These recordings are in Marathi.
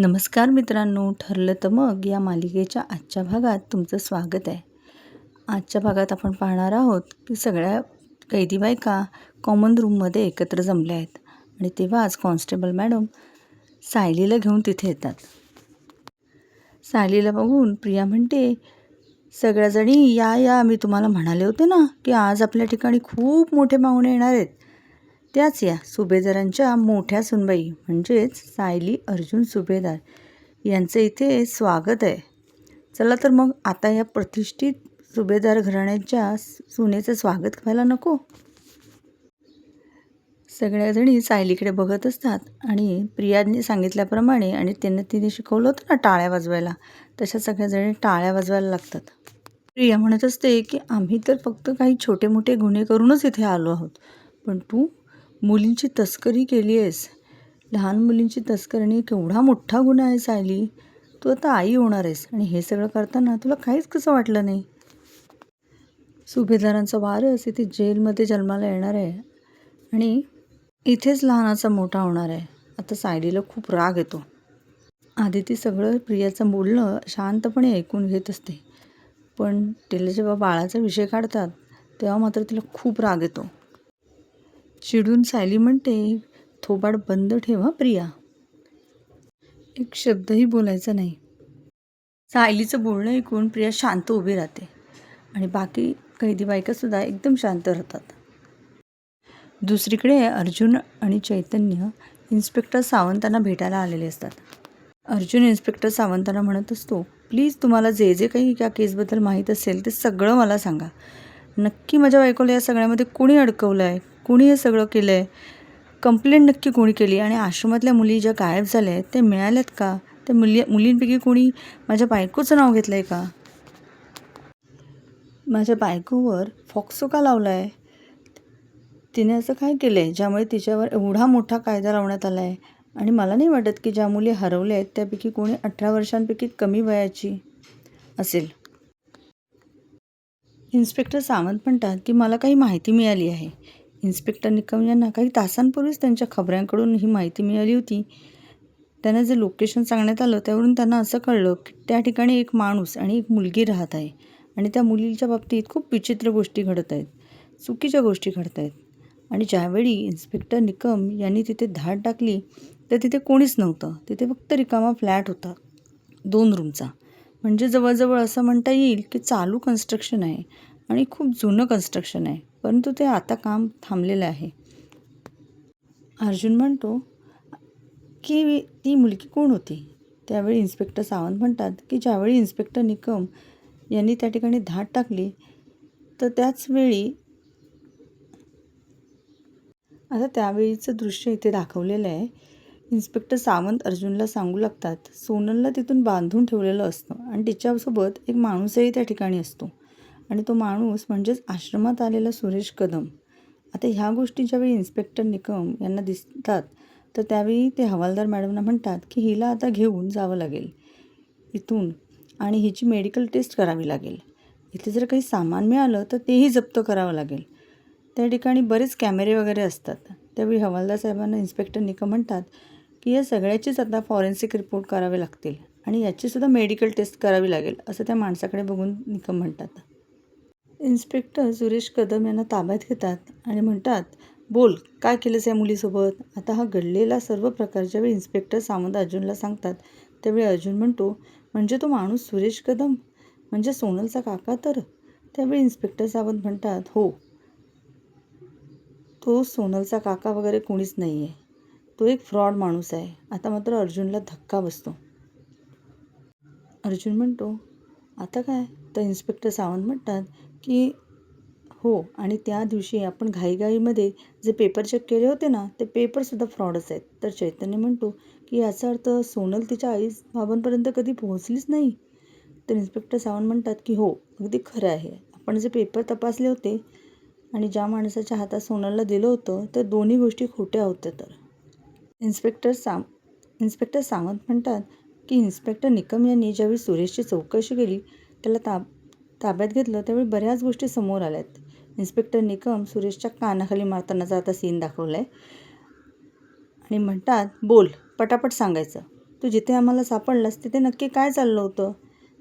नमस्कार मित्रांनो, ठरलं तर मग या मालिकेच्या आजच्या भागात तुमचं स्वागत आहे. आजच्या भागात आपण पाहणार आहोत की सगळ्या कैदी बायका कॉमन रूममध्ये एकत्र जमल्या आहेत आणि तेव्हाच कॉन्स्टेबल मॅडम सायलीला घेऊन तिथे येतात. सायलीला बघून प्रिया म्हणते, सगळ्याजणी या मी तुम्हाला म्हणाले होते ना की आज आपल्या ठिकाणी खूप मोठे पाहुणे येणार आहेत. त्याच या सुभेदारांच्या मोठ्या सुनबाई म्हणजेच सायली अर्जुन सुभेदार यांचं इथे स्वागत आहे. चला तर मग आता या प्रतिष्ठित सुभेदार घराण्याच्या सुनेचं स्वागत व्हायला नको. सगळ्याजणी सायलीकडे बघत असतात आणि प्रियाने सांगितल्याप्रमाणे आणि तिने शिकवलं होतं ना टाळ्या वाजवायला, तशा सगळ्याजणी टाळ्या वाजवायला लागतात. प्रिया म्हणत असते की आम्ही तर फक्त काही छोटे मोठे गुन्हे करूनच इथे आलो आहोत, पण तू मुलींची तस्करी केली आहेस. लहान मुलींची तस्करी केवढा मोठा गुन्हा आहे सायली. तू आता आई होणार आहेस आणि हे सगळं करताना तुला काहीच कसं वाटलं नाही. सुभेदारांचा वारस इथे जेलमध्ये जन्माला येणार आहे आणि इथेच लहानाचा मोठा होणार आहे. आता सायलीला खूप राग येतो. आधी ती सगळं प्रियाचं बोलणं शांतपणे ऐकून घेत असते, पण तिला जेव्हा बाळाचा विषय काढतात तेव्हा मात्र तिला खूप राग येतो. चिडून सायली म्हणते, थोबाड बंद ठेवा प्रिया, एक शब्दही बोलायचा नाही. सायलीचं बोलणं ऐकून प्रिया शांत उभी राहते आणि बाकी कैदी बायकासुद्धा एकदम शांत राहतात. दुसरीकडे अर्जुन आणि चैतन्य इन्स्पेक्टर सावंतांना भेटायला आलेले असतात. अर्जुन इन्स्पेक्टर सावंतांना म्हणत असतो, प्लीज तुम्हाला जे जे काही या केसबद्दल माहीत असेल ते सगळं मला सांगा. नक्की माझ्या बायकोला या सगळ्यामध्ये कोणी अडकवलं आहे, कोणी हे सगळं केलं आहे, कंप्लेंट नक्की कोणी केली आणि आश्रमातल्या मुली ज्या गायब झाल्या आहेत ते मिळाल्यात का, त्या मुलींपैकी कोणी माझ्या बायकोचं नाव घेतलं आहे का, माझ्या बायकोवर फॉक्सो का लावला आहे, तिने असं काय केलं आहे ज्यामुळे तिच्यावर एवढा मोठा कायदा लावण्यात आला आहे. आणि मला नाही वाटत की ज्या मुली हरवल्या आहेत त्यापैकी कोणी 18 वर्षांपैकी कमी वयाची असेल. इन्स्पेक्टर सावंत म्हणतात की मला काही माहिती मिळाली आहे. इन्स्पेक्टर निकम यांना काही तासांपूर्वीच त्यांच्या खबऱ्यांकडून ही माहिती मिळाली होती. त्यांना जे लोकेशन सांगण्यात आलं त्यावरून त्यांना असं कळलं की त्या ठिकाणी एक माणूस आणि एक मुलगी राहत आहे आणि त्या मुलीच्या बाबतीत खूप विचित्र गोष्टी घडत आहेत, चुकीच्या गोष्टी घडत आहेत. आणि ज्यावेळी इन्स्पेक्टर निकम यांनी तिथे धाड टाकली तर तिथे कोणीच नव्हतं. तिथे फक्त रिकामा फ्लॅट होता 2 रूमचा. म्हणजे जवळजवळ असं म्हणता येईल की चालू कन्स्ट्रक्शन आहे आणि खूप जुनं कन्स्ट्रक्शन आहे, परंतु ते आता काम थांबलेलं आहे. अर्जुन म्हणतो की ती मुलगी कोण होती. त्यावेळी इन्स्पेक्टर सावंत म्हणतात की ज्यावेळी इन्स्पेक्टर निकम यांनी त्या ठिकाणी धाड टाकली तर त्यावेळीचं दृश्य इथे दाखवलेलं आहे. इन्स्पेक्टर सावंत अर्जुनला सांगू लागतात, सोनलला तिथून बांधून ठेवलेलं असतं आणि तिच्यासोबत एक माणूसही त्या ठिकाणी असतो आणि तो माणूस म्हणजेच आश्रमात आलेला सुरेश कदम. आता ह्या गोष्टी ज्यावेळी इन्स्पेक्टर निकम यांना दिसतात तर त्यावेळी ते हवालदार मॅडमना म्हणतात की हिला आता घेऊन जावं लागेल इथून आणि हिची मेडिकल टेस्ट करावी लागेल. इथे जर काही सामान मिळालं तर तेही जप्त करावं लागेल. त्या ठिकाणी बरेच कॅमेरे वगैरे असतात. त्यावेळी हवालदार साहेबांना इन्स्पेक्टर निकम म्हणतात की या सगळ्याचीच आता फॉरेन्सिक रिपोर्ट करावे लागतील आणि याचीसुद्धा मेडिकल टेस्ट करावी लागेल असं त्या माणसाकडे बघून निकम म्हणतात. इन्स्पेक्टर सुरेश कदम यांना ताब्यात घेतात आणि म्हणतात, बोल काय केलंस या मुलीसोबत. आता हा घडलेला सर्व प्रकार ज्यावेळी इन्स्पेक्टर सावंत अर्जुनला सांगतात त्यावेळी अर्जुन म्हणतो, म्हणजे तो माणूस सुरेश कदम म्हणजे सोनलचा काका तर. त्यावेळी इन्स्पेक्टर सावंत म्हणतात, हो, तो सोनलचा काका वगैरे कोणीच नाही आहे, तो एक फ्रॉड माणूस आहे. आता मात्र अर्जुनला धक्का बसतो. अर्जुन म्हणतो, आता काय. तर इन्स्पेक्टर सावंत म्हणतात की हो, आणि त्या दिवशी आपण घाईघाईमध्ये जे पेपर चेक केले होते ना ते पेपरसुद्धा फ्रॉडच आहेत. तर चैतन्य म्हणतो की याचा अर्थ सोनल तिच्या आई बाबांपर्यंत कधी पोहोचलीच नाही. तर इन्स्पेक्टर सावंत म्हणतात की हो, अगदी खरं आहे. आपण जे पेपर तपासले होते आणि ज्या माणसाच्या हातात सोनलला दिलं होतं तर दोन्ही गोष्टी खोट्या होत्या. तर इन्स्पेक्टर सावंत म्हणतात की इन्स्पेक्टर निकम यांनी ज्यावेळी सुरेशची चौकशी केली, त्याला ताब्यात घेतलं, त्यावेळी बऱ्याच गोष्टी समोर आल्यात. इन्स्पेक्टर निकम सुरेशच्या कानाखाली मारतानाचा आता सीन दाखवला आहे आणि म्हणतात, बोल पटापट सांगायचं. तू जिथे आम्हाला सापडलास तिथे नक्की काय चाललं होतं?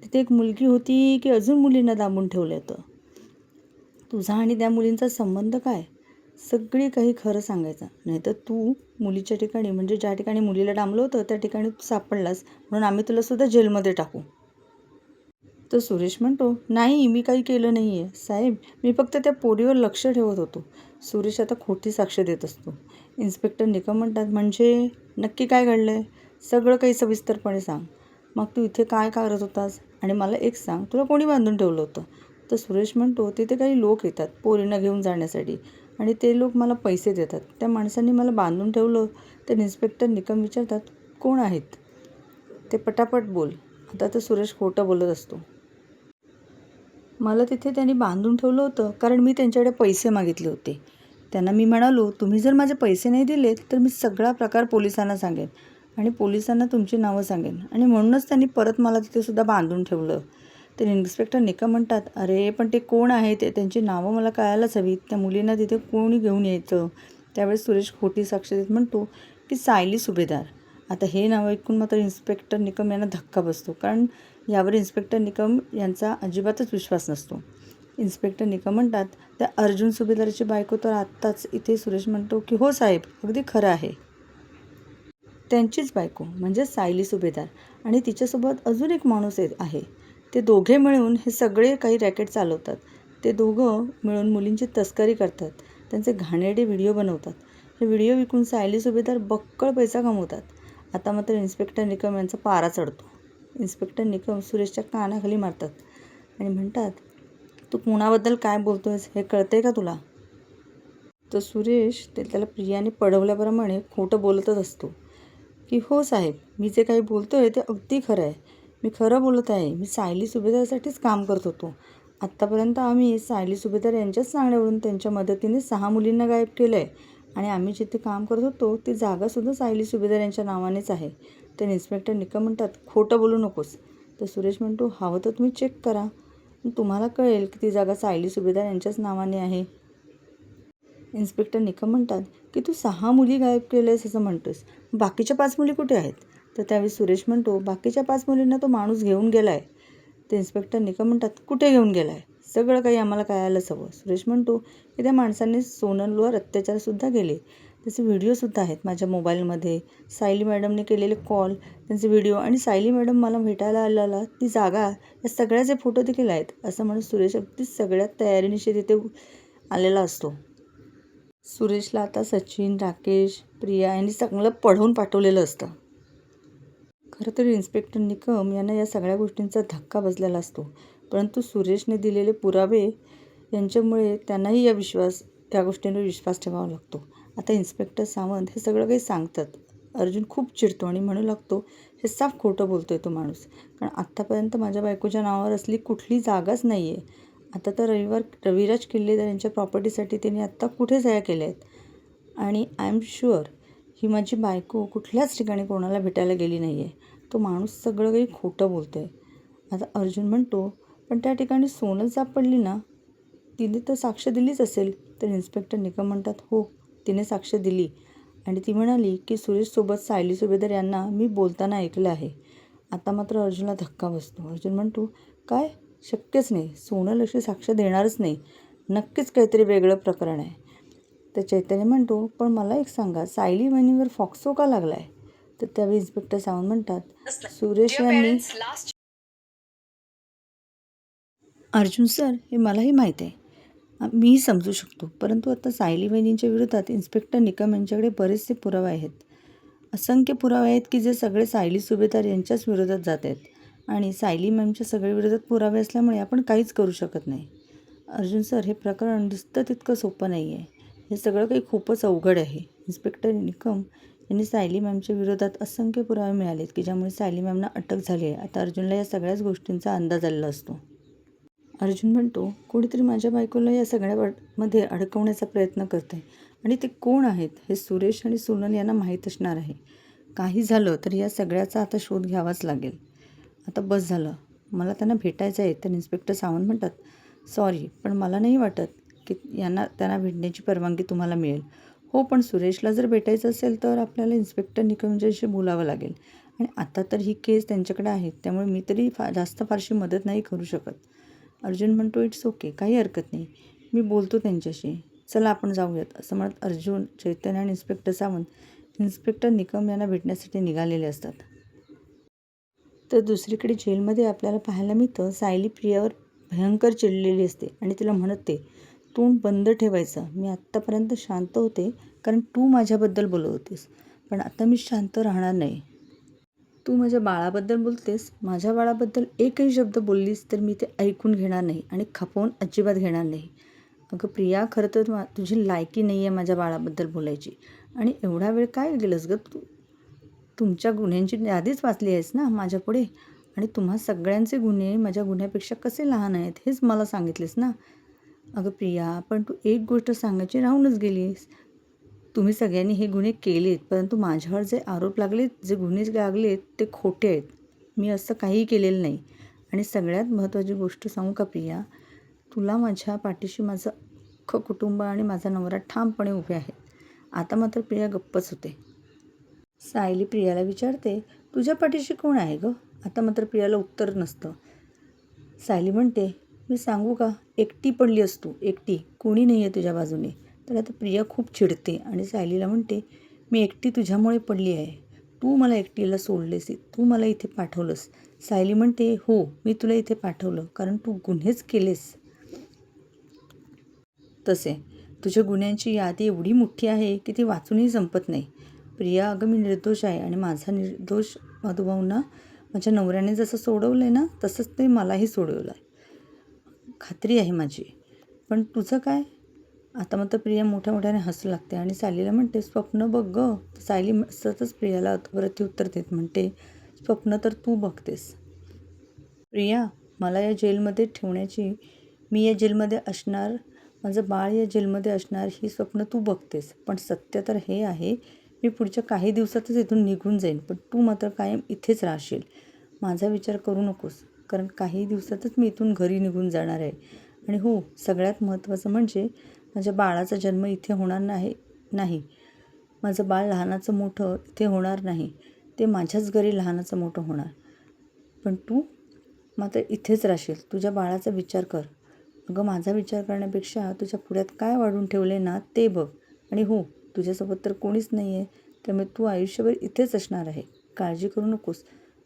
तिथे एक मुलगी होती की अजून मुलींना दाबून ठेवलं होतं? तुझा आणि त्या मुलींचा संबंध काय? सगळी काही खरं सांगायचं. नाहीतर तू मुलीच्या ठिकाणी म्हणजे ज्या ठिकाणी मुलीला डांबलं होतं त्या ठिकाणी तू सापडलास म्हणून आम्ही तुला सुद्धा जेलमध्ये टाकू. तर सुरेश म्हणतो, नाही मी काही केलं नाही आहे साहेब, मी फक्त त्या पोरीवर लक्ष ठेवत होतो. सुरेश आता खोटी साक्ष देत असतो. इन्स्पेक्टर निकम म्हणतात, म्हणजे नक्की काय घडलं आहे? सगळं काही सविस्तरपणे सांग. मग तू इथे काय करत होतास? आणि मला एक सांग, तुला कोणी बांधून ठेवलं होतं? तर सुरेश म्हणतो, तिथे काही लोक येतात पोरींना घेऊन जाण्यासाठी आणि ते लोक मला पैसे देतात. त्या माणसांनी मला बांधून ठेवलं. तर इन्स्पेक्टर निकम विचारतात, कोण आहेत ते? पटापट बोल. आता तर सुरेश खोटं बोलत असतो. मला तिथे त्यांनी बांधून ठेवलं होतं कारण मी त्यांच्याकडे पैसे मागितले होते. त्यांना मी म्हणालो, तुम्ही जर माझे पैसे नाही दिले तर मी सगळा प्रकार पोलिसांना सांगेन आणि पोलिसांना तुमची नावं सांगेन आणि म्हणूनच त्यांनी परत मला तिथेसुद्धा बांधून ठेवलं. तर इन्स्पेक्टर निकम म्हणतात, अरे पण ते कोण आहे ते? त्यांची नावं मला कळायलाच हवीत. त्या मुलींना तिथे कोणी घेऊन यायचं? त्यावेळेस सुरेश खोटी साक्ष देत म्हणतो की सायली सुभेदार. आता हे नाव ऐकून मात्र इन्स्पेक्टर निकम यांना धक्का बसतो, कारण यावर इन्स्पेक्टर निकम यांचा अजिबातच विश्वास नसतो. इन्स्पेक्टर निकम म्हणतात, त्या अर्जुन सुभेदाराची बायको तर आत्ताच इथे. सुरेश म्हणतो की हो साहेब, अगदी खरं आहे. त्यांचीच बायको म्हणजे सायली सुभेदार आणि तिच्यासोबत अजून एक माणूस आहे. ते दोघे मिळून हे सगळे काही रॅकेट चालवतात. ते दोघं मिळून मुलींची तस्करी करतात. त्यांचे घाणेरडे व्हिडिओ बनवतात. हे व्हिडिओ विकून सायली सुभेदार बक्कळ पैसा कमवतात. आता मात्र इन्स्पेक्टर निकम यांचा पारा चढतो. इन्स्पेक्टर निकम सुरेशच्या कानाखाली मारतात आणि म्हणतात, तू कुणाबद्दल काय बोलतोयस हे कळतंय का तुला? तर सुरेश त्याला प्रियाने पडवल्याप्रमाणे खोटं बोलतच असतो की हो साहेब, मी जे काही बोलतोय ते अगदी खरं आहे. मी खरं बोलत आहे. मी सायली सुभेदारसाठीच काम करत होतो. आत्तापर्यंत आम्ही सायली सुभेदार यांच्याच सांगण्यावरून त्यांच्या मदतीने 6 मुलींना गायब केलं आहे आणि आम्ही जिथे काम करत होतो ती जागासुद्धा सायली सुभेदार यांच्या नावानेच आहे. तर इन्स्पेक्टर निकम म्हणतात, खोटं बोलू नकोस. तर सुरेश म्हणतो, हवं तर तुम्ही चेक करा, तुम्हाला कळेल की ती जागा सायली सुभेदार यांच्याच नावाने आहे. इन्स्पेक्टर निकम म्हणतात की तू 6 मुली गायब केल्यास असं म्हणतोस, बाकीच्या 5 मुली कुठे आहेत? तर त्यावेळी सुरेश म्हणतो, बाकीच्या 5 मुलींना तो माणूस घेऊन गेला आहे. ते इन्स्पेक्टर निकम म्हणतात, कुठे घेऊन गेला आहे? सगळं काही आम्हाला कळायलाच हवं. सुरेश म्हणतो की त्या माणसांनी सोनलवर अत्याचारसुद्धा केले. त्याचे व्हिडिओसुद्धा आहेत माझ्या मोबाईलमध्ये. सायली मॅडमने केलेले कॉल, त्यांचे व्हिडिओ आणि सायली मॅडम मला भेटायला आलेला ती जागा, या सगळ्याचे फोटो देखील आहेत. असं म्हणून सुरेश अगदी सगळ्यात तयारीनिशी तिथे आलेला असतो. सुरेशला आता सचिन, राकेश, प्रिया यांनी चांगलं पढवून पाठवलेलं असतं. खरं तर इन्स्पेक्टर निकम यांना या सगळ्या गोष्टींचा धक्का बसलेला असतो, परंतु सुरेशने दिलेले पुरावे यांच्यामुळे त्यांनाही या गोष्टींवर विश्वास ठेवावा लागतो. आता इन्स्पेक्टर सावंत हे सगळं काही सांगतात. अर्जुन खूप चिडतो आणि म्हणू लागतो, हे साफ खोटं बोलतोय तो माणूस, कारण आत्तापर्यंत माझ्या बायकोच्या नावावर असली कुठली जागाच नाही आहे. आता तर रविराज किल्लेदार यांच्या प्रॉपर्टीसाठी त्यांनी आत्ता कुठे सह्या केल्या आहेत आणि आय एम शुअर ही माझी बायको कुठल्याच ठिकाणी कोणाला भेटायला गेली नाही आहे. तो माणूस सगळं काही खोटं बोलतो आहे. आता अर्जुन म्हणतो, पण त्या ठिकाणी सोनल सापडली ना, तिने तर साक्ष दिलीच असेल. तर इन्स्पेक्टर निकम म्हणतात, हो तिने साक्ष दिली आणि ती म्हणाली की सुरेशसोबत सायली सुभेदार यांना मी बोलताना ऐकलं आहे. आता मात्र अर्जुनला धक्का बसतो. अर्जुन म्हणतो, काय? शक्यच नाही, सोनल अशी साक्ष देणारच नाही. नक्कीच काहीतरी वेगळं प्रकरण आहे. तर चैतन्य म्हणतो, पण मला एक सांगा, सायली वहिनीवर फॉक्सो का लागला आहे? तर त्यावेळी इन्स्पेक्टर सावंत म्हणतात, सुरेश यांनी. अर्जुन सर, हे मलाही माहीत आहे, मीही समजू शकतो, परंतु आता सायली वहिनींच्या विरोधात इन्स्पेक्टर निकम यांच्याकडे बरेचसे पुरावे आहेत. असंख्य पुरावे आहेत की जे सगळे सायली सुभेदार यांच्याच विरोधात जात आहेत आणि सायली मॅमच्या सगळ्या विरोधात पुरावे असल्यामुळे आपण काहीच करू शकत नाही. अर्जुन सर, हे प्रकरण दिसतं तितकं सोपं नाही आहे. हे सगळं काही खूपच अवघड आहे. इन्स्पेक्टर निकम यांनी सायली मॅमच्या विरोधात असंख्य पुरावे मिळालेत की ज्यामुळे सायली मॅमना अटक झाली आहे. आता अर्जुनला या सगळ्याच गोष्टींचा अंदाज आलेला असतो. अर्जुन म्हणतो, कोणीतरी माझ्या बायकोला या सगळ्यामध्ये अडकवण्याचा प्रयत्न करते आणि ते कोण आहेत हे सुरेश आणि सोनल यांना माहीत असणार आहे. काही झालं तर या सगळ्याचा आता शोध घ्यावाच लागेल. आता बस झालं, मला त्यांना भेटायचं आहे. तर इन्स्पेक्टर सावंत म्हणतात, सॉरी पण मला नाही वाटत की त्यांना भेटण्याची परवानगी तुम्हाला मिळेल. हो, पण सुरेशला जर भेटायचं असेल तर आपल्याला इन्स्पेक्टर निकम यांच्याशी बोलावं लागेल आणि आता तर ही केस त्यांच्याकडे आहे, त्यामुळे मी तरी जास्त फारशी मदत नाही करू शकत. अर्जुन म्हणतो, इट्स ओके, काही हरकत नाही, मी बोलतो त्यांच्याशी, चला आपण जाऊयात. असं म्हणत अर्जुन, चैतन्य आणि इन्स्पेक्टर सावंत इन्स्पेक्टर निकम यांना भेटण्यासाठी निघालेले असतात. तर दुसरीकडे जेलमध्ये आपल्याला पाहायला मिळतं, सायली प्रियावर भयंकर चिडलेली असते आणि तिला म्हणते, तोंड बंद ठेवायचं. मी आत्तापर्यंत शांत होते कारण तू माझ्याबद्दल बोलत होतीस, पण आता मी शांत राहणार नाही. तू माझ्या बाळाबद्दल बोलतेस, माझ्या बाळाबद्दल एकही शब्द बोललीस तर मी ते ऐकून घेणार नाही आणि खपवून अजिबात घेणार नाही. अगं प्रिया, खरं तर तुझी लायकी नाही आहे माझ्या बाळाबद्दल बोलायची. आणि एवढा वेळ काय गेलंस गं तू? तुमच्या गुन्ह्यांची यादीच वाचली आहेस ना माझ्यापुढे, आणि तुम्हा सगळ्यांचे गुन्हे माझ्या गुन्ह्यापेक्षा कसे लहान आहेत हेच मला सांगितलेस ना. अगं प्रिया, पण तू एक गोष्ट सांगायची राहूनच गेलीस. तुम्ही सगळ्यांनी हे गुन्हे केलेत, परंतु माझ्यावर जे आरोप लागलेत, जे गुन्हे लागलेत ते खोटे आहेत. मी असं काहीही केलेलं नाही. आणि सगळ्यात महत्त्वाची गोष्ट सांगू का प्रिया, तुला माझ्या पाठीशी माझं अख्खं कुटुंब आणि माझा नवरा ठामपणे उभे आहेत. आता मात्र प्रिया गप्पच होते. सायली प्रियाला विचारते, तुझ्या पाठीशी कोण आहे गं? आता मात्र प्रियाला उत्तर नसतं. सायली म्हणते, मी सांगू का, एकटी पडली असतो, एकटी, कोणी नाही आहे तुझ्या बाजूने. तर आता प्रिया खूप चिडते आणि सायलीला म्हणते, मी एकटी तुझ्यामुळे पडली आहे. तू मला एकटीला सोडलेस, तू मला इथे पाठवलंस. सायली म्हणते, हो, मी तुला इथे पाठवलं कारण तू गुन्हेच केलेस. तसे तुझ्या गुन्ह्यांची यादी एवढी मोठी आहे की ती वाचूनही संपत नाही. प्रिया, अगं मी निर्दोष आहे आणि माझा निर्दोष मधुभाऊंना माझ्या नवऱ्याने जसं सोडवलं आहे ना, तसंच ते मलाही सोडवलं आहे, खात्री आहे माझी. पण तुझं काय? आता मात्र प्रिया मोठ्या मोठ्याने हसू लागते आणि सायलीला म्हणते, स्वप्न बघ गं. सायली सतत प्रियाला प्रत्युत्तर देत म्हणते, स्वप्न तर तू बघतेस प्रिया. मला या जेलमध्ये ठेवण्याची, मी या जेलमध्ये असणार, माझं बाळ या जेलमध्ये असणार ही स्वप्न तू बघतेस. पण सत्य तर हे आहे, मी पुढच्या काही दिवसातच इथून निघून जाईन, पण तू मात्र कायम इथेच राहशील. माझा विचार करू नकोस, कारण काही दिवसातच मी इथून घरी निघून जाणार आहे. आणि हो, सगळ्यात महत्त्वाचं म्हणजे माझ्या बाळाचा जन्म इथे होणार नाही. माझं बाळ लहानाचं मोठं इथे होणार नाही, ते माझ्याच घरी लहानाचं मोठं होणार. पण तू मात्र इथेच राहशील. तुझ्या बाळाचा विचार कर. अगं, माझा विचार करण्यापेक्षा तुझ्या पुढ्यात काय वाढून ठेवले ना ते बघ. आणि हो, तुझ्यासोबत तर कोणीच नाही आहे, त्यामुळे तू आयुष्यभर इथेच असणार आहे, काळजी करू नकोस.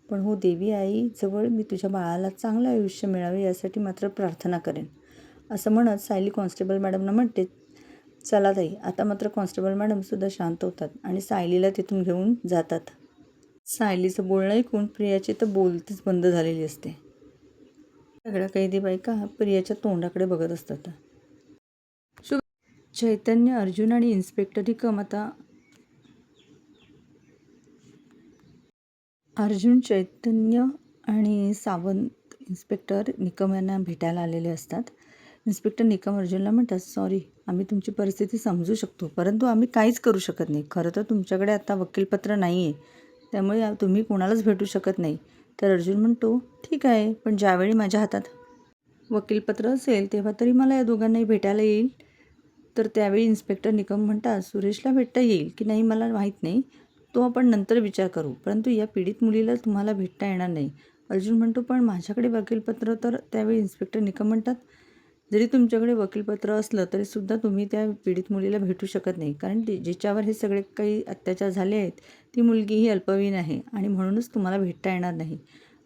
पण हो देवी आईजवळ मी तुझ्या बाळाला चांगलं आयुष्य मिळावे यासाठी मात्र प्रार्थना करेन. असं म्हणत सायली कॉन्स्टेबल मॅडमना म्हणते, चला ताई. आता मात्र कॉन्स्टेबल मॅडमसुद्धा शांत होतात आणि सायलीला तिथून घेऊन जातात. सायलीचं बोलणं ऐकून प्रियाची तर बोलतीच बंद झालेली असते. सगळ्या कैदी बायका प्रियाच्या तोंडाकडे बघत असतात. चैतन्य, अर्जुन आणि इन्स्पेक्टर निकम आता अर्जुन, चैतन्य आणि सावंत इन्स्पेक्टर निकम यांना भेटायला आलेले असतात. इन्स्पेक्टर निकम अर्जुनला म्हणतात, सॉरी, आम्ही तुमची परिस्थिती समजू शकतो, परंतु आम्ही काहीच करू शकत नाही. खरं तर तुमच्याकडे आता वकीलपत्र नाही आहे, त्यामुळे तुम्ही कोणालाच भेटू शकत नाही. तर अर्जुन म्हणतो, ठीक आहे, पण ज्यावेळी माझ्या हातात वकीलपत्र असेल तेव्हा तरी मला या दोघांनाही भेटायला येईल. तर त्यावेळी इन्स्पेक्टर निकम म्हणतात, सुरेशला भेटता येईल की नाही मला माहीत नाही, तो आपण नंतर विचार करू, परंतु या पीडित मुलीला तुम्हाला भेटता येणार नाही. अर्जुन म्हणतो, पण माझ्याकडे वकीलपत्र. तर त्यावेळी इन्स्पेक्टर निकम म्हणतात, जरी तुमच्याकडे वकीलपत्र असलं तरीसुद्धा तुम्ही त्या पीडित मुलीला भेटू शकत नाही, कारण जिच्यावर हे सगळे काही अत्याचार झाले आहेत ती मुलगी ही अल्पवयीन आहे आणि म्हणूनच तुम्हाला भेटता येणार नाही.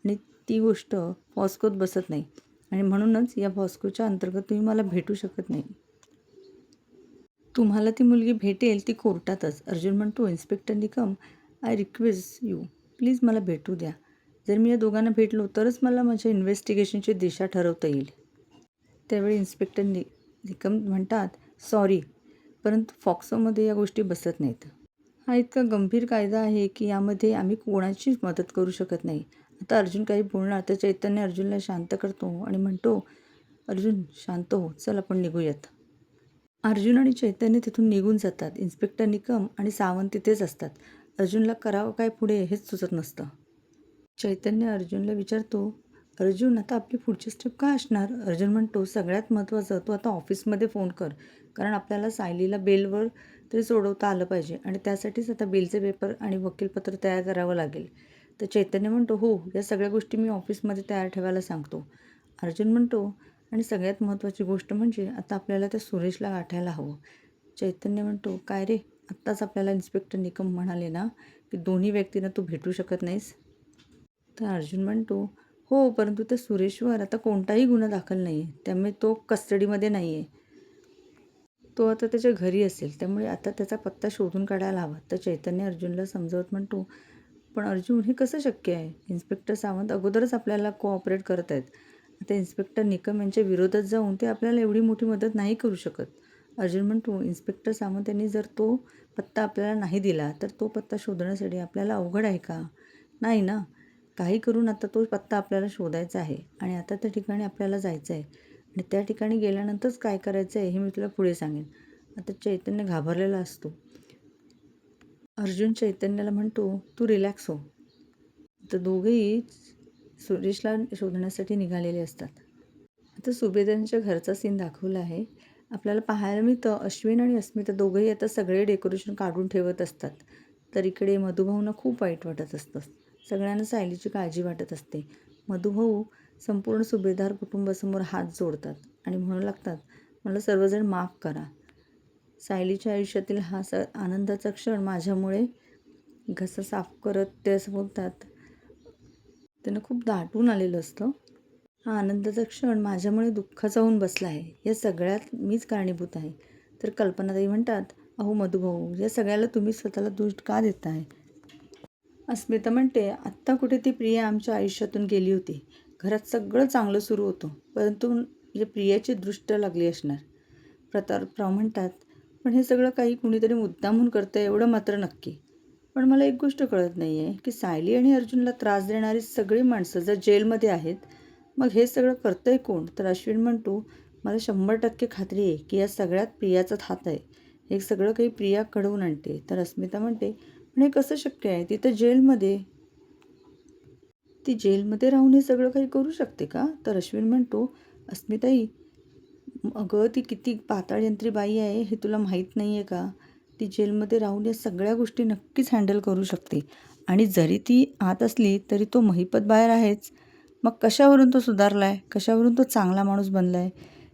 आणि ती गोष्ट पॉस्कोत बसत नाही आणि म्हणूनच या पॉस्कोच्या अंतर्गत तुम्ही मला भेटू शकत नाही. तुम्हाला ती मुलगी भेटेल ती कोर्टातच. अर्जुन म्हणतो, inspector Nikam, I request you, please मला भेटू द्या. जर मी या दोघांना भेटलो तरच मला माझ्या इन्व्हेस्टिगेशनची दिशा ठरवता येईल. त्यावेळी इन्स्पेक्टर निकम म्हणतात, सॉरी, परंतु फॉक्सोमध्ये या गोष्टी बसत नाहीत. हा इतका गंभीर कायदा आहे की यामध्ये आम्ही कोणाचीच मदत करू शकत नाही. आता अर्जुन काही बोलणार तर चैतन्य अर्जुनला शांत करतो आणि म्हणतो, अर्जुन शांत हो, चल आपण निघूयात. अर्जुन आणि चैतन्य तिथून निघून जातात. इन्स्पेक्टर निकम आणि सावंत तिथेच असतात. अर्जुनला करावं काय पुढे हेच सुचत नसतं. चैतन्य अर्जुनला विचारतो, अर्जुन, आता आपली पुढची स्टेप काय असणार? अर्जुन म्हणतो, सगळ्यात महत्त्वाचं तू आता ऑफिसमध्ये फोन कर, कारण आपल्याला सायलीला बेलवर तरी सोडवता आलं पाहिजे आणि त्यासाठीच आता बेलचे पेपर आणि वकीलपत्र तयार करावं लागेल. तर चैतन्य म्हणतो, हो, या सगळ्या गोष्टी मी ऑफिसमध्ये तयार ठेवायला सांगतो. अर्जुन म्हणतो, आणि सगळ्यात महत्त्वाची गोष्ट म्हणजे आता आपल्याला त्या सुरेशला गाठायला हवं. चैतन्य म्हणतो, काय रे, आत्ताच आपल्याला इन्स्पेक्टर निकम म्हणाले ना की दोन्ही व्यक्तींना तू भेटू शकत नाहीस. तर अर्जुन म्हणतो, हो, परंतु त्या सुरेशवर आता कोणताही गुन्हा दाखल नाही आहे, त्यामुळे तो कस्टडीमध्ये नाही आहे. तो आता त्याच्या घरी असेल, त्यामुळे आता त्याचा पत्ता शोधून काढायला हवा. तर चैतन्य अर्जुनला समजावत म्हणतो, पण अर्जुन, हे कसं शक्य आहे? इन्स्पेक्टर सावंत अगोदरच आपल्याला कोऑपरेट करत आहेत. आता इन्स्पेक्टर निकम यांच्या विरोधात जाऊन ते आपल्याला एवढी मोठी मदत नाही करू शकत. अर्जुन म्हणतो, इन्स्पेक्टर सावंत यांनी जर तो पत्ता आपल्याला नाही दिला तर तो पत्ता शोधण्यासाठी आपल्याला अवघड आहे का? नाही ना. काही करून आता तो पत्ता आपल्याला शोधायचा आहे आणि आता त्या ठिकाणी आपल्याला जायचं आहे आणि त्या ठिकाणी गेल्यानंतरच काय करायचं आहे हे मी तुला पुढे सांगेन. आता चैतन्य घाबरलेला असतो. अर्जुन चैतन्याला म्हणतो, तू रिलॅक्स हो. तर दोघेही सुरेशला शोधण्यासाठी निघालेले असतात. आता सुभेदारांच्या घरचा सीन दाखवला आहे. आपल्याला पाहायला मिळतं, अश्विन आणि अस्मिता दोघंही आता सगळे डेकोरेशन काढून ठेवत असतात. तर इकडे मधुभाऊंना खूप वाईट वाटत असतं. सगळ्यांना सायलीची काळजी वाटत असते. मधुभाऊ संपूर्ण सुभेदार कुटुंबासमोर हात जोडतात आणि म्हणू लागतात, मला सर्वजण माफ करा. सायलीच्या आयुष्यातील हा आनंदाचा क्षण माझ्यामुळे, घसा साफ करत ते असं बोलतात, त्यांना खूप दाटून आलेलं असतं. हा आनंदाचा क्षण माझ्यामुळे दुःखाचा होऊन बसला आहे. या सगळ्यात मीच कारणीभूत आहे. तर कल्पनाताई म्हणतात, अहो मधुभाऊ, या सगळ्याला तुम्ही स्वतःला दोष का देताय? अस्मिता म्हणते, आत्ता कुठे ती प्रिया आमच्या आयुष्यातून गेली होती. घरात सगळं चांगलं सुरू होतं, परंतु प्रियाची दृष्ट लागली असणार. प्रतापराव म्हणतात, पण हे सगळं काही कुणीतरी मुद्दामून करतं एवढं मात्र नक्की. पण मला एक गोष्ट कळत नाही आहे की सायली आणि अर्जुनला त्रास देणारी सगळी माणसं जर जेलमध्ये आहेत, मग हे सगळं करतंय कोण? तर अश्विन म्हणतो, मला 100% खात्री आहे की या सगळ्यात प्रियाचाच हात आहे. हे सगळं काही प्रिया घडवून आणते. तर अस्मिता म्हणते, पण हे कसं शक्य आहे? ती तर जेलमध्ये, ती जेलमध्ये राहून हे सगळं काही करू शकते का? तर अश्विन म्हणतो, अस्मिताई, अगं ती किती पाताळ यंत्री बाई आहे हे तुला माहीत नाही आहे का? ती जेलमध्ये राहून या सगळ्या गोष्टी नक्कीच हँडल करू शकते. आणि जरी ती आत असली तरी तो महिपत बाहेर आहेच. मग कशावरून तो सुधारला आहे? कशावरून तो चांगला माणूस बनला आहे?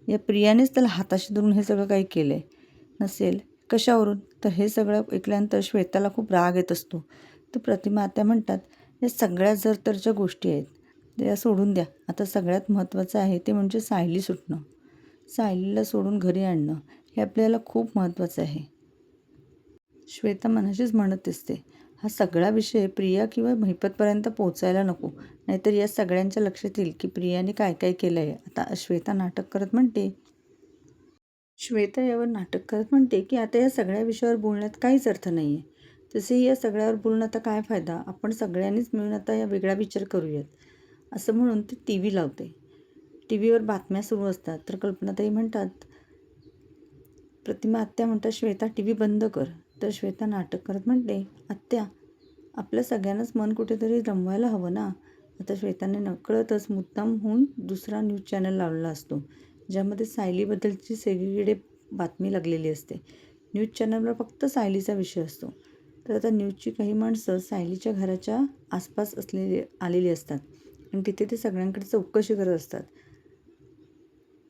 या प्रियानेच त्याला हाताशी धरून हे सगळं काही केलं आहे नसेल, कशावरून? तर हे सगळं ऐकल्यानंतर श्वेताला खूप राग येत असतो. तर प्रतिमा आत्या म्हणतात, या सगळ्या जर तरच्या गोष्टी आहेत, त्या सोडून द्या. आता सगळ्यात महत्त्वाचं आहे ते म्हणजे सायली सुटणं. सायलीला सोडून घरी आणणं हे आपल्याला खूप महत्त्वाचं आहे. श्वेता मनाशीच म्हणत असते, हा सगळा विषय प्रिया किंवा महिपतपर्यंत पोचायला नको, नाहीतर या सगळ्यांच्या लक्षात येईल की प्रियाने काय काय केलं आहे. आता श्वेता नाटक करत म्हणते, श्वेता यावर नाटक करत म्हणते की आता या सगळ्या विषयावर बोलण्यात काहीच अर्थ नाही आहे. तसेही या सगळ्यावर बोलून आता काय फायदा? आपण सगळ्यांनीच मिळून आता या वेगळा विचार करूयात. असं म्हणून ती टी व्ही लावते. टी व्हीवर बातम्या सुरू असतात. तर कल्पनाताई म्हणतात, प्रतिमा आत्या म्हणतात, श्वेता टी व्ही बंद कर. तर श्वेता नाटक करत म्हणते, आत्या, आपल्या सगळ्यांनाच मन कुठेतरी रमवायला हवं ना. आता श्वेताने नकळतच मुद्दाम होऊन दुसरा न्यूज चॅनल लावलेला असतो, ज्यामध्ये सायलीबद्दलची सगळीकडे बातमी लागलेली असते. न्यूज चॅनलवर फक्त सायलीचा विषय असतो. तर आता न्यूजची काही माणसं सायलीच्या घराच्या आसपास आलेली असतात आणि तिथे ते सगळ्यांकडे चौकशी करत असतात,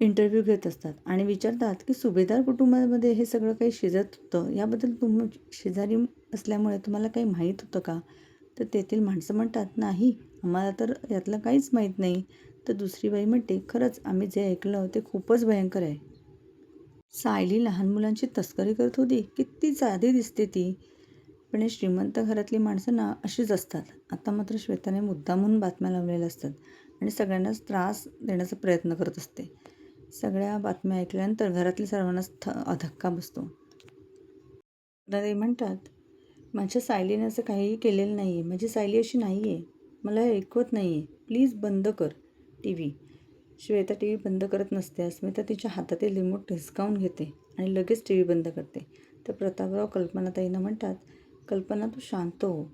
इंटरव्ह्यू घेत असतात आणि विचारतात की सुभेदार कुटुंबामध्ये हे सगळं काही शिजत होतं, याबद्दल शेजारी असल्यामुळे तुम्हाला काही माहीत होतं का? तर तेथील माणसं म्हणतात, नाही, आम्हाला तर यातलं काहीच माहीत नाही. तर दुसरी बाई म्हणते, खरंच आम्ही जे ऐकलं ते खूपच भयंकर आहे. सायली लहान मुलांची तस्करी करत होती, किती साधी दिसते ती. पण हे श्रीमंत घरातली माणसं ना अशीच असतात. आता मात्र श्वेताने मुद्दामून बातम्या लावलेल्या असतात आणि सगळ्यांनाच त्रास देण्याचा प्रयत्न करत असते. सगळ्या बातम्या ऐकल्यानंतर घरातल्या सर्वांनाच धक्का बसतो. ते म्हणतात, माझ्या सायलीने असं काहीही केलेलं नाही आहे. माझी सायली अशी नाही आहे. मला हे ऐकवत नाही आहे. प्लीज बंद कर T V. Shweta T V बंद करत नसते. अस्मिता तिच्या हातातील रिमोट हिसकावून घेते आणि लगेच टी व्ही बंद करते. तर प्रतापराव कल्पनाताईंना म्हणतात, कल्पना, तू शांत हो.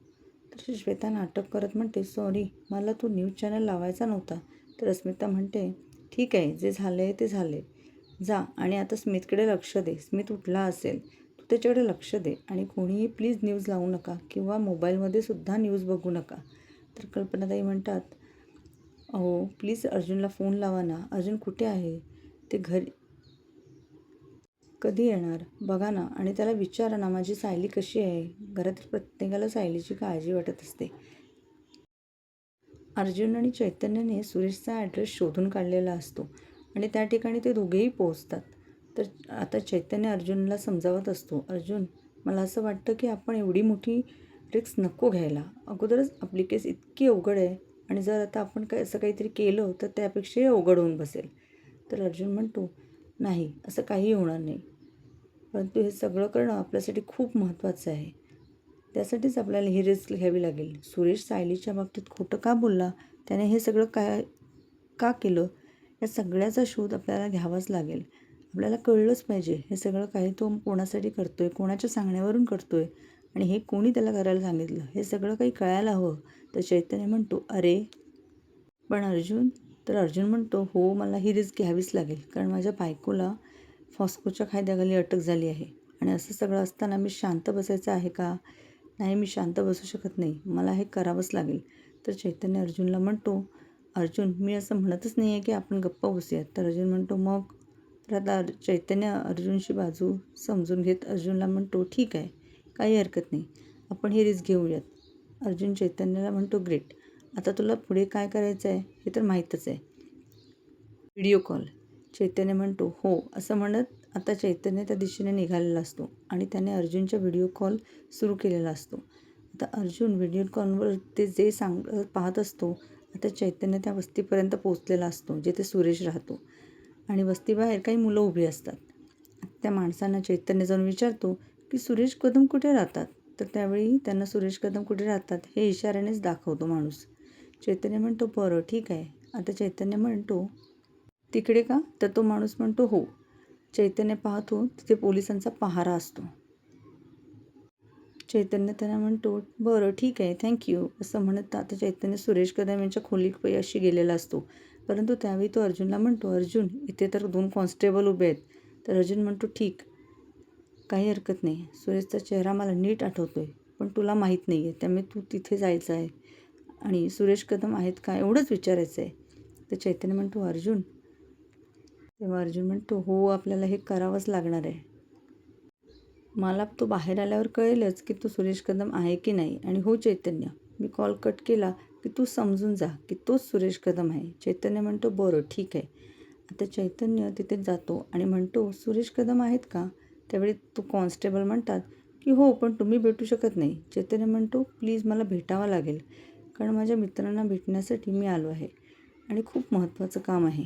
तर श्वेता नाटक करत म्हणते, सॉरी, मला तो न्यूज चॅनल लावायचा नव्हता. तर अस्मिता म्हणते, ठीक आहे, जे झालं आहे ते झालं आहे. जा आणि आता स्मितकडे लक्ष दे. स्मित उठला असेल, तू त्याच्याकडे लक्ष दे आणि कोणीही प्लीज न्यूज लावू नका किंवा मोबाईलमध्ये सुद्धा न्यूज बघू नका. तर कल्पनाताई म्हणतात, अहो प्लीज अर्जुनला फोन लावा ना. अर्जुन कुठे आहे? ते घरी कधी येणार बघा ना. आणि त्याला विचारा ना माझी सायली कशी आहे. घरातील प्रत्येकाला सायलीची काळजी वाटत असते. अर्जुन आणि चैतन्याने सुरेशचा ॲड्रेस शोधून काढलेला असतो आणि त्या ठिकाणी ते दोघेही पोहोचतात. तर आता चैतन्य अर्जुनला समजावत असतो, अर्जुन मला असं वाटतं की आपण एवढी मोठी रिस्क नको घ्यायला. अगोदरच आपली केस इतकी अवघड आहे आणि जर आता आपण असं काहीतरी केलं तर त्यापेक्षाही अवघड होऊन बसेल. तर अर्जुन म्हणतो, नाही असं काही होणार नाही. परंतु हे सगळं करणं आपल्यासाठी खूप महत्त्वाचं आहे. त्यासाठीच आपल्याला ही रिस्क घ्यावी लागेल. सुरेश सायलीच्या बाबतीत खोटं का बोलला? त्याने हे सगळं का केलं? या सगळ्याचा शोध आपल्याला घ्यावाच लागेल. आपल्याला कळलंच पाहिजे हे सगळं काही तो कोणासाठी करतोय, कोणाच्या सांगण्यावरून करतोय आणि हे कोणी त्याला करायला सांगितलं, हे सगळं काही कळायला हवं. तर चैतन्य म्हणतो, अरे पण अर्जुन? तर अर्जुन म्हणतो, हो मला ही रिस्क घ्यावीच लागेल, कारण माझ्या बायकोला फॉस्कोच्या कायद्याखाली अटक झाली आहे आणि असं सगळं असताना मी शांत बसायचं आहे का? नाही, मी शांत बसू शकत नाही. मला हे करावंच लागेल. तर चैतन्य अर्जुनला म्हणतो, अर्जुन मी असं म्हणतच नाही आहे की आपण गप्प बसूयात. तर अर्जुन म्हणतो, मग? तर आता चैतन्य अर्जुनची बाजू समजून घेत अर्जुनला म्हणतो, ठीक आहे, काही हरकत नाही, आपण ही रिस्क घेऊयात. अर्जुन चैतन्याला म्हणतो, ग्रेट. आता तुला पुढे काय करायचं आहे हे तर माहीतच आहे. Video call. चैतन्य म्हणतो, हो. असं म्हणत आता चैतन्य त्या दिशेने निघालेला असतो आणि त्याने अर्जुनच्या व्हिडिओ कॉल सुरू केलेला असतो. आता अर्जुन व्हिडिओ कॉलवर ते जे पाहत असतो. आता चैतन्य त्या वस्तीपर्यंत पोहोचलेला असतो जिथे सुरेश राहतो आणि वस्तीबाहेर काही मुलं उभी असतात. त्या माणसांना चैतन्य जाऊन विचारतो की सुरेश कदम कुठे राहतात? तर त्यावेळी त्यांना सुरेश कदम कुठे राहतात हे इशाऱ्यानेच दाखवतो माणूस. चैतन्य म्हणतो, बरं ठीक आहे. आता चैतन्य म्हणतो, तिकडे का? तर तो माणूस म्हणतो, हो. चैतन्य पाहतो तिथे पोलिसांचा पहारा असतो. चैतन्य त्यांना म्हणतो, बरं ठीक आहे, थँक्यू. असं म्हणत आता चैतन्य सुरेश कदम यांच्या खोलीपाशी गेलेला असतो. परंतु त्यावेळी तो अर्जुनला म्हणतो, अर्जुन इथे तर 2 कॉन्स्टेबल उभे आहेत. तर अर्जुन म्हणतो, ठीक, काही हरकत नाही. सुरेशचा चेहरा मला नीट आठवतोय, पण तुला माहीत नाही आहे, त्यामुळे तू तिथे जायचं आहे आणि सुरेश कदम आहेत का एवढंच विचारायचं आहे. तर चैतन्य म्हणतो, अर्जुन? तेव्हा अर्जुन म्हणतो, हो आपल्याला हे करावंच लागणार आहे. मला तो बाहेर आल्यावर कळेलच की तो सुरेश कदम आहे की नाही. आणि हो चैतन्य, मी कॉल कट केला की तू समजून जा की तोच सुरेश कदम आहे. चैतन्य म्हणतो, बरं ठीक आहे. आता चैतन्य तिथे जातो आणि म्हणतो, सुरेश कदम आहेत का? त्यावेळी तो कॉन्स्टेबल म्हणतात की हो, पण तुम्ही भेटू शकत नाही. चैतन्य म्हणतो, प्लीज मला भेटावं लागेल, कारण माझ्या मित्रांना भेटण्यासाठी मी आलो आहे आणि खूप महत्त्वाचं काम आहे.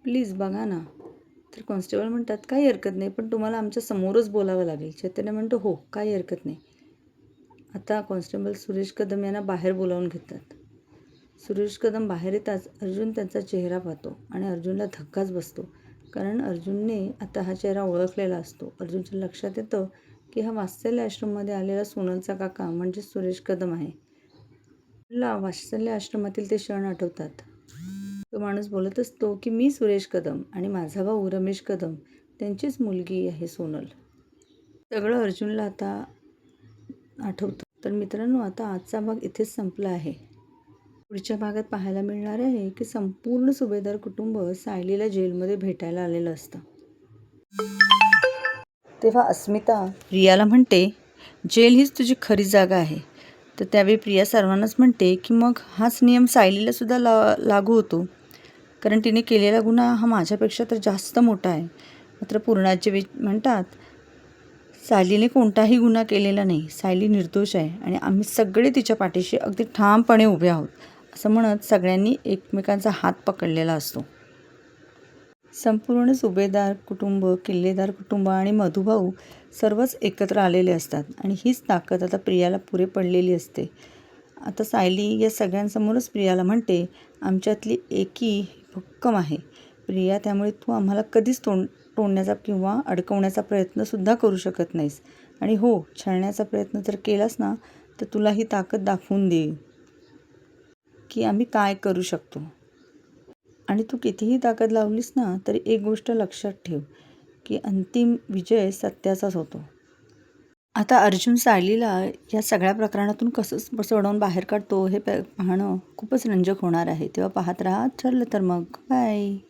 प्लीज बघा ना. तर कॉन्स्टेबल म्हणतात, काही हरकत नाही, पण तुम्हाला आमच्या समोरच बोलावं लागेल. चैतन्य म्हणतो, हो काही हरकत नाही. आता कॉन्स्टेबल सुरेश कदम यांना बाहेर बोलावून घेतात. सुरेश कदम बाहेर येताच अर्जुन त्यांचा चेहरा पाहतो आणि अर्जुनला धक्काच बसतो, कारण अर्जुनने आता हा चेहरा ओळखलेला असतो. अर्जुनच्या लक्षात येतं की हा वात्सल्य आश्रममध्ये आलेला सोनलचा काका म्हणजे सुरेश कदम आहे. ला वात्सल्य आश्रमातील ते क्षण आठवतात. तो माणूस बोलत असतो की मी सुरेश कदम आणि माझा भाऊ रमेश कदम त्यांचीच मुलगी आहे सोनल. सगळं अर्जुनला आता आठवतं. तर मित्रांनो, आता आजचा भाग इथेच संपला आहे. पुढच्या भागात पाहायला मिळणार आहे की संपूर्ण सुभेदार कुटुंब सायलीला जेलमध्ये भेटायला आलेलं असतं. तेव्हा अस्मिता प्रियाला म्हणते, जेल हीच तुझी खरी जागा आहे. तर त्यावेळी प्रिया सर्वांनाच म्हणते की मग हाच नियम सायलीलासुद्धा लागू होतो, कारण तिने केलेला गुन्हा हा माझ्यापेक्षा तर जास्त मोठा आहे. मात्र पूर्णाजी म्हणतात, सायलीने कोणताही गुन्हा केलेला नाही, सायली निर्दोष आहे आणि आम्ही सगळे तिच्या पाठीशी अगदी ठामपणे उभे आहोत, असं म्हणत सगळ्यांनी एकमेकांचा हात पकडलेला असतो. संपूर्ण सुभेदार कुटुंब, किल्लेदार कुटुंब आणि मधुभाऊ सर्वच एकत्र आलेले असतात आणि हीच ताकद आता प्रियाला पुरे पडलेली असते. आता सायली या सगळ्यांसमोरच प्रियाला म्हणते, आमच्यातली एकी भक्कम आहे प्रिया, त्यामुळे तू आम्हाला कधीच तोडण्याचा किंवा अडकवण्याचा प्रयत्नसुद्धा करू शकत नाहीस. आणि हो, छळण्याचा प्रयत्न जर केलास ना तर तुला ही ताकद दाखवून देईल की आम्ही काय करू शकतो. आणि तू कितीही ताकद लावलीस ना तरी एक गोष्ट लक्षात ठेव की अंतिम विजय सत्याचाच होतो. आता अर्जुन सायलीला या सगळ्या प्रकरणातून कसं सोडवून बाहेर काढतो हे पाहणं खूपच रंजक होणार आहे. तेव्हा पाहत राहा. ठरलं तर मग बाय.